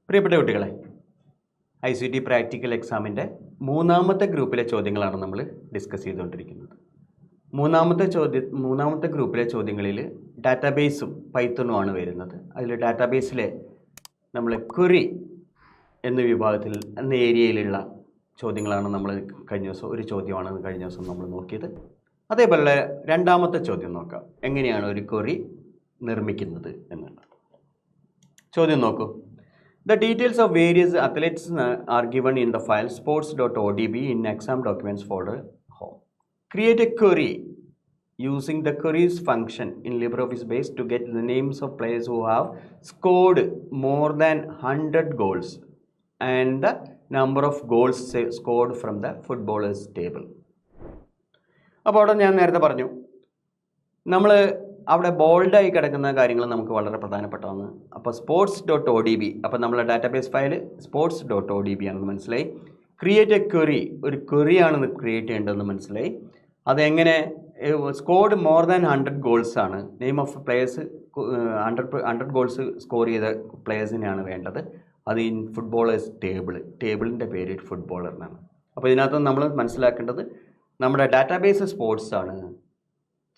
പ്രിയപ്പെട്ട കുട്ടികളെ, ICT practical എക്സാമിൻ്റെ മൂന്നാമത്തെ ഗ്രൂപ്പിലെ ചോദ്യങ്ങളാണ് നമ്മൾ ഡിസ്കസ് ചെയ്തുകൊണ്ടിരിക്കുന്നത്. മൂന്നാമത്തെ ഗ്രൂപ്പിലെ ചോദ്യങ്ങളിൽ ഡാറ്റാബേസും പൈത്തണുമാണ് വരുന്നത്. അതിൽ ഡാറ്റാബേസിലെ നമ്മൾ ക്വറി എന്ന വിഭാഗത്തിൽ എന്ന ഏരിയയിലുള്ള ചോദ്യങ്ങളാണ് നമ്മൾ കഴിഞ്ഞ ദിവസം ഒരു ചോദ്യമാണ് കഴിഞ്ഞ ദിവസം നമ്മൾ നോക്കിയത്. അതേപോലെ രണ്ടാമത്തെ ചോദ്യം നോക്കാം, എങ്ങനെയാണ് ഒരു ക്വറി നിർമ്മിക്കുന്നത് എന്നുള്ളത്. ചോദ്യം നോക്കൂ. The details of various athletes are given in the file sports.odb in exam documents folder home. Create a query using the queries function in LibreOffice Base to get the names of players who have scored more than 100 goals and the number of goals scored from the footballers table. അപ്പോൾ അവിടെ ഞാൻ നേരത്തെ പറഞ്ഞു, നമ്മൾ അവിടെ ബോൾഡായി കിടക്കുന്ന കാര്യങ്ങൾ നമുക്ക് വളരെ പ്രധാനപ്പെട്ടതാണ്. അപ്പോൾ sports.odb, അപ്പോൾ നമ്മളെ ഡാറ്റാബേസ് ഫയൽ sports.odb ആണെന്ന് മനസ്സിലായി. ക്രിയേറ്റ് എ ക്വറി, ഒരു ക്വറിയാണെന്ന് ക്രിയേറ്റ് ചെയ്യേണ്ടതെന്ന് മനസ്സിലായി. അതെങ്ങനെ? സ്കോർഡ് മോർ ദാൻ 100 ഗോൾസ് ആണ്. Name of players 100 goals score ചെയ്ത പ്ലേയേഴ്സിനെയാണ് വേണ്ടത്. അത് ഇൻ ഫുട്ബോളേഴ്സ് ടേബിളിൻ്റെ പേര് ഫുട്ബോളർ എന്നാണ്. അപ്പോൾ ഇതിനകത്ത് നമ്മൾ മനസ്സിലാക്കേണ്ടത് നമ്മുടെ ഡാറ്റാബേസ് സ്പോർട്സ് ആണ്.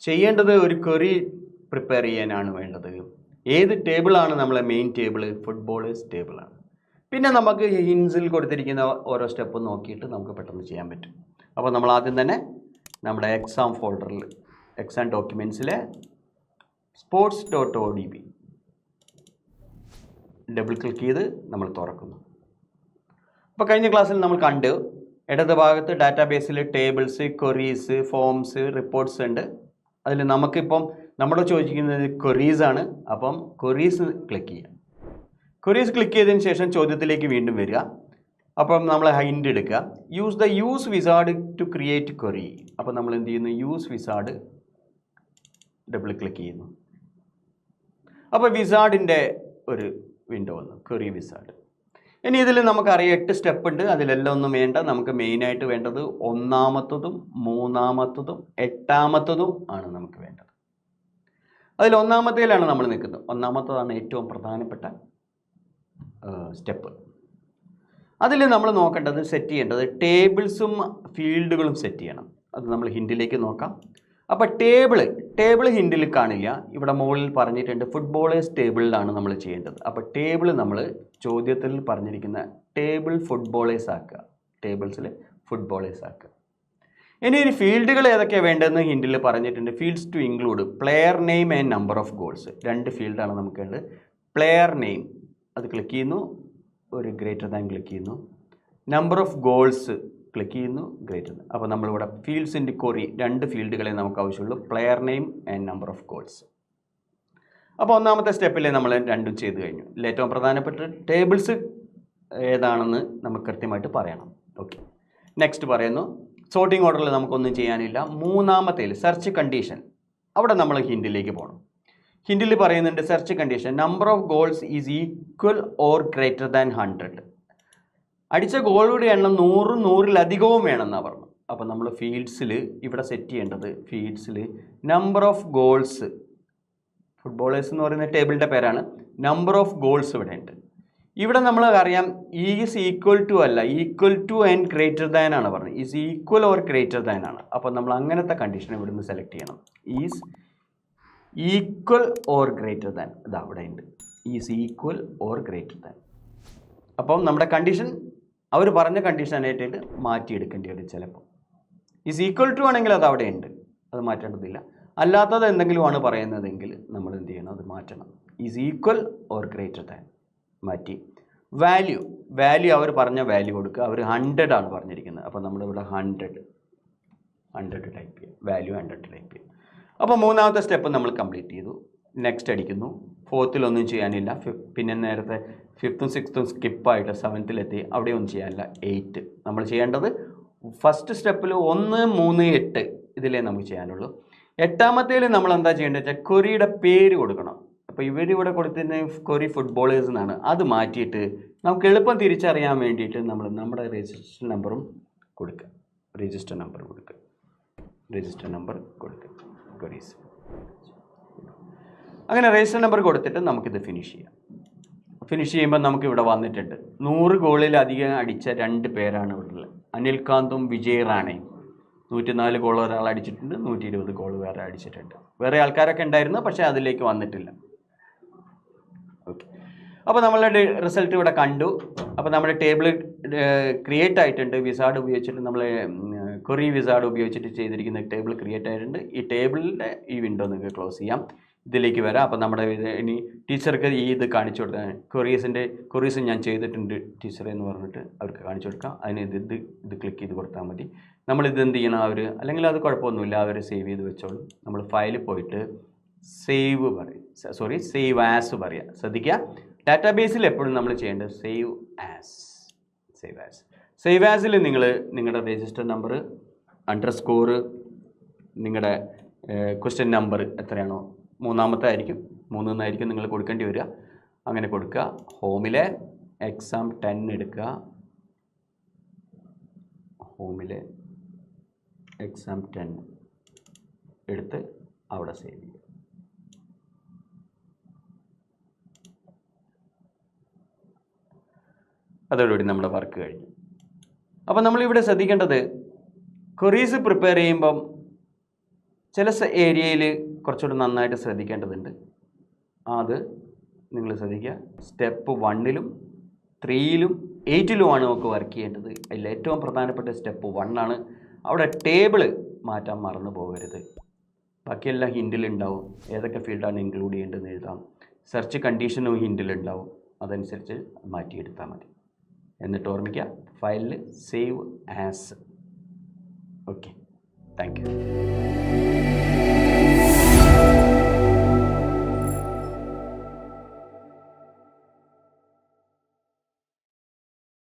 ചെയ്യേണ്ടത് ഒരു ക്വറി പ്രിപ്പയർ ചെയ്യാനാണ് വേണ്ടത്. ഏത് ടേബിളാണ് നമ്മളെ മെയിൻ ടേബിൾ? ഫുട്ബോളേഴ്സ് ടേബിളാണ്. പിന്നെ നമുക്ക് ഹിൻസിൽ കൊടുത്തിരിക്കുന്ന ഓരോ സ്റ്റെപ്പ് നോക്കിയിട്ട് നമുക്ക് പെട്ടെന്ന് ചെയ്യാൻ പറ്റും. അപ്പോൾ നമ്മൾ ആദ്യം തന്നെ നമ്മുടെ എക്സാം ഫോൾഡറിൽ എക്സാം ഡോക്യുമെൻറ്റ്സിലെ sports.odb ഡബിൾ ക്ലിക്ക് ചെയ്ത് നമ്മൾ തുറക്കുന്നു. അപ്പോൾ കഴിഞ്ഞ ക്ലാസ്സിൽ നമ്മൾ കണ്ട് ഇടത് ഭാഗത്ത് ഡാറ്റാബേസിൽ ടേബിൾസ്, ക്വറീസ്, ഫോംസ്, റിപ്പോർട്ട്സ് ഉണ്ട്. അതിൽ നമുക്കിപ്പം നമ്മൾ ചോദിക്കുന്നത് ക്വറീസാണ്. അപ്പം ക്വറീസ് ക്ലിക്ക് ചെയ്യാം. ക്വറീസ് ക്ലിക്ക് ചെയ്തതിന് ശേഷം ചോദ്യത്തിലേക്ക് വീണ്ടും വരിക. അപ്പം നമ്മൾ ഹിൻഡ് എടുക്കുക. Use wizard to create query. അപ്പം നമ്മൾ എന്ത് ചെയ്യുന്നു? യൂസ് വിസാർഡ് ഡബിൾ ക്ലിക്ക് ചെയ്യുന്നു. അപ്പോൾ വിസാർഡിൻ്റെ ഒരു വിൻഡോ വന്നു, ക്വറി വിസാർഡ്. ഇനി ഇതിൽ നമുക്കറിയാം 8 സ്റ്റെപ്പ് ഉണ്ട്. അതിലെല്ലാം ഒന്നും വേണ്ട. നമുക്ക് മെയിനായിട്ട് വേണ്ടത് ഒന്നാമത്തതും മൂന്നാമത്തതും എട്ടാമത്തതും ആണ് നമുക്ക് വേണ്ടത്. അതിൽ ഒന്നാമത്തേലാണ് നമ്മൾ നിൽക്കുന്നത്. ഒന്നാമത്തതാണ് ഏറ്റവും പ്രധാനപ്പെട്ട സ്റ്റെപ്പ്. അതിൽ നമ്മൾ നോക്കേണ്ടത്, സെറ്റ് ചെയ്യേണ്ടത് ടേബിൾസും ഫീൽഡുകളും സെറ്റ് ചെയ്യണം. അത് നമ്മൾ ഹിൻഡിലേക്ക് നോക്കാം. അപ്പോൾ ടേബിൾ ഹിൻഡിൽ കാണില്ല. ഇവിടെ മുകളിൽ പറഞ്ഞിട്ടുണ്ട് ഫുട്ബോളേഴ്സ് ടേബിളിലാണ് നമ്മൾ ചെയ്യേണ്ടത്. അപ്പോൾ ടേബിൾ നമ്മൾ ചോദ്യത്തിൽ പറഞ്ഞിരിക്കുന്ന ടേബിൾ ഫുട്ബോളേഴ്സ് ആക്കുക. ടേബിൾസിൽ ഫുട്ബോളേഴ്സ് ആക്കുക. ഇനി ഒരു ഫീൽഡുകൾ ഏതൊക്കെയാണ് വേണ്ടതെന്ന് ഹിൻഡിൽ പറഞ്ഞിട്ടുണ്ട്. Fields to include player name and number of goals. 2 ഫീൽഡാണ് നമുക്ക് വേണ്ടത്. പ്ലെയർ നെയിം അത് ക്ലിക്ക് ചെയ്യുന്നു, ഒരു ഗ്രേറ്റർ ദാൻ ക്ലിക്ക് ചെയ്യുന്നു. നമ്പർ ഓഫ് ഗോൾസ് ക്ലിക്ക് ചെയ്യുന്നു, ഗ്രേറ്റർ ദാൻ. അപ്പോൾ നമ്മളിവിടെ ഫീൽഡ്സ് ഇൻ ക്വറി 2 ഫീൽഡുകളെ നമുക്ക് ആവശ്യമുള്ളൂ, player name and number of goals. അപ്പോൾ ഒന്നാമത്തെ സ്റ്റെപ്പിൽ നമ്മൾ രണ്ടും ചെയ്ത് കഴിഞ്ഞു. ഏറ്റവും പ്രധാനപ്പെട്ട ടേബിൾസ് ഏതാണെന്ന് നമുക്ക് കൃത്യമായിട്ട് പറയണം. ഓക്കെ, നെക്സ്റ്റ് പറയുന്നു. സോർട്ടിംഗ് ഓർഡറിൽ നമുക്കൊന്നും ചെയ്യാനില്ല. മൂന്നാമത്തേൽ സെർച്ച് കണ്ടീഷൻ, അവിടെ നമ്മൾ ഹിൻഡിലേക്ക് പോകണം. ഹിൻഡിൽ പറയുന്നുണ്ട് search condition number of goals is equal or greater than 100. അടിച്ച ഗോളുകളുടെ എണ്ണം 100-100-ലധികവും വേണമെന്നാണ് പറഞ്ഞു. അപ്പോൾ നമ്മൾ ഫീൽഡ്സിൽ ഇവിടെ സെറ്റ് ചെയ്യേണ്ടത്, ഫീൽഡ്സിൽ നമ്പർ ഓഫ് ഗോൾസ്, ഫുട്ബോളേഴ്സ് എന്ന് പറയുന്ന ടേബിളിൻ്റെ പേരാണ്. നമ്പർ ഓഫ് ഗോൾസ് ഇവിടെ ഉണ്ട്. ഇവിടെ നമ്മൾ അറിയാം ഈസ് ഈക്വൽ ടു അല്ല, equal two and greater than ആണ് പറഞ്ഞത്. Is equal or greater than ആണ്. അപ്പോൾ നമ്മൾ അങ്ങനത്തെ കണ്ടീഷൻ ഇവിടെ നിന്ന് സെലക്ട് ചെയ്യണം. Is equal or greater than, ഇത് അവിടെ ഉണ്ട്. Is equal or greater than. അപ്പം നമ്മുടെ കണ്ടീഷൻ അവർ പറഞ്ഞ കണ്ടീഷനായിട്ട് മാറ്റിയെടുക്കേണ്ടി വരും ചിലപ്പോൾ. ഈസ് ഈക്വൽ ടു ആണെങ്കിൽ അത് അവിടെ ഉണ്ട്, അത് മാറ്റേണ്ടതില്ല. അല്ലാത്തത് എന്തെങ്കിലുമാണ് പറയുന്നതെങ്കിൽ നമ്മൾ എന്ത് ചെയ്യണം? അത് മാറ്റണം. Is equal or greater than മാറ്റി. വാല്യൂ അവർ പറഞ്ഞ വാല്യൂ കൊടുക്കുക. അവർ 100 ആണ് പറഞ്ഞിരിക്കുന്നത്. അപ്പോൾ നമ്മളിവിടെ 100 ടൈപ്പ് ചെയ്യും. വാല്യൂ 100 ടൈപ്പ് ചെയ്യും. അപ്പോൾ മൂന്നാമത്തെ സ്റ്റെപ്പ് നമ്മൾ കംപ്ലീറ്റ് ചെയ്തു. നെക്സ്റ്റ് അടിക്കുന്നു. 4th ഒന്നും ചെയ്യാനില്ല. പിന്നെ നേരത്തെ 5th 6th സ്കിപ്പായിട്ട് 7th അവിടെ ഒന്നും ചെയ്യാനില്ല. 8 നമ്മൾ ചെയ്യേണ്ടത് ഫസ്റ്റ് സ്റ്റെപ്പിൽ 1, 3, 8 ഇതിലേ നമുക്ക് ചെയ്യാനുള്ളൂ. എട്ടാമത്തേൽ നമ്മൾ എന്താ ചെയ്യേണ്ടത് വെച്ചാൽ ക്വറിയുടെ പേര് കൊടുക്കണം. അപ്പോൾ ഇവരിവിടെ കൊടുത്തിരുന്ന ക്വറി ഫുട്ബോളേഴ്സ് എന്നാണ്. അത് മാറ്റിയിട്ട് നമുക്ക് എളുപ്പം തിരിച്ചറിയാൻ വേണ്ടിയിട്ട് നമ്മൾ നമ്മുടെ രജിസ്റ്റർ നമ്പറും കൊടുക്കുക. രജിസ്റ്റർ നമ്പർ കൊടുക്കുക ക്വറീസ്. അങ്ങനെ രജിസ്റ്റർ നമ്പർ കൊടുത്തിട്ട് നമുക്കിത് ഫിനിഷ് ചെയ്യാം. ഫിനിഷ് ചെയ്യുമ്പോൾ നമുക്ക് ഇവിടെ വന്നിട്ടുണ്ട് 100 ഗോളിലധികം അടിച്ച 2 പേരാണ് ഇവിടെ ഉള്ളത്. അനിൽകാന്തും വിജയ് റാണയും 104 ഗോൾ ഒരാൾ അടിച്ചിട്ടുണ്ട്, 120 ഗോൾ വേറെ അടിച്ചിട്ടുണ്ട്. വേറെ ആൾക്കാരൊക്കെ ഉണ്ടായിരുന്നു, പക്ഷേ അതിലേക്ക് വന്നിട്ടില്ല. ഓക്കെ, അപ്പോൾ നമ്മളുടെ റിസൾട്ട് ഇവിടെ കണ്ടു. അപ്പോൾ നമ്മുടെ ടേബിൾ ക്രിയേറ്റ് ആയിട്ടുണ്ട്. വിസാർഡ് ഉപയോഗിച്ചിട്ട് നമ്മൾ ക്വറി വിസാർഡ് ഉപയോഗിച്ചിട്ട് ചെയ്തിരിക്കുന്ന ടേബിൾ ക്രിയേറ്റ് ആയിട്ടുണ്ട്. ഈ ടേബിളിൻ്റെ ഈ വിൻഡോ നിങ്ങൾക്ക് ക്ലോസ് ചെയ്യാം, ഇതിലേക്ക് വരാം. അപ്പോൾ നമ്മുടെ ഇനി ടീച്ചർക്ക് ഇത് കാണിച്ചു കൊടുക്കാൻ ക്വറീസ് ഞാൻ ചെയ്തിട്ടുണ്ട് ടീച്ചറെ എന്ന് പറഞ്ഞിട്ട് അവർക്ക് കാണിച്ചു കൊടുക്കാം. അതിന് ഇത് ക്ലിക്ക് ചെയ്ത് കൊടുത്താൽ മതി. നമ്മളിത് എന്ത് ചെയ്യണം, അല്ലെങ്കിൽ അത് കുഴപ്പമൊന്നുമില്ല, അവർ സേവ് ചെയ്ത് വെച്ചോളും. നമ്മൾ ഫയലിൽ പോയിട്ട് സേവ് ആസ് പറയുക. ശ്രദ്ധിക്കുക, ഡാറ്റാബേസിൽ എപ്പോഴും നമ്മൾ ചെയ്യേണ്ടത് സേവ് ആസിൽ നിങ്ങളുടെ രജിസ്റ്റർ നമ്പർ _ നിങ്ങളുടെ ക്വസ്റ്റ്യൻ നമ്പർ എത്രയാണോ, 3ാമത്തെ ആയിരിക്കും, 3 എന്നായിരിക്കും നിങ്ങൾ കൊടുക്കേണ്ടി വരിക. അങ്ങനെ കൊടുക്കുക. ഹോമിലെ exam 10 എടുക്കുക. ഹോമിലെ exam 10 എടുത്ത് അവിടെ സേവ് ചെയ്യുക. അതോടുകൂടി നമ്മുടെ വർക്ക് കഴിഞ്ഞു. അപ്പോൾ നമ്മളിവിടെ ശ്രദ്ധിക്കേണ്ടത്, ക്വറീസ് പ്രിപ്പയർ ചെയ്യുമ്പം ചില ഏരിയയിൽ കുറച്ചുകൂടി നന്നായിട്ട് ശ്രദ്ധിക്കേണ്ടതുണ്ട്. അത് നിങ്ങൾ ശ്രദ്ധിക്കുക. സ്റ്റെപ്പ് 1ലും 3ലും 8ലുമാണ് നമുക്ക് വർക്ക് ചെയ്യേണ്ടത്. അതിൽ ഏറ്റവും പ്രധാനപ്പെട്ട സ്റ്റെപ്പ് 1 ആണ്. അവിടെ ടേബിൾ മാറ്റാൻ മറന്നു പോകരുത്. ബാക്കിയെല്ലാം ഹിൻഡിലുണ്ടാവും. ഏതൊക്കെ ഫീൽഡാണ് ഇൻക്ലൂഡ് ചെയ്യേണ്ടതെന്ന് എഴുതാം. സെർച്ച് കണ്ടീഷനും ഹിൻഡിലുണ്ടാവും. അതനുസരിച്ച് മാറ്റിയെടുത്താൽ മതി. എന്നിട്ട് ഓർമ്മിക്കുക, ഫയലിൽ save as. Okay, thank you.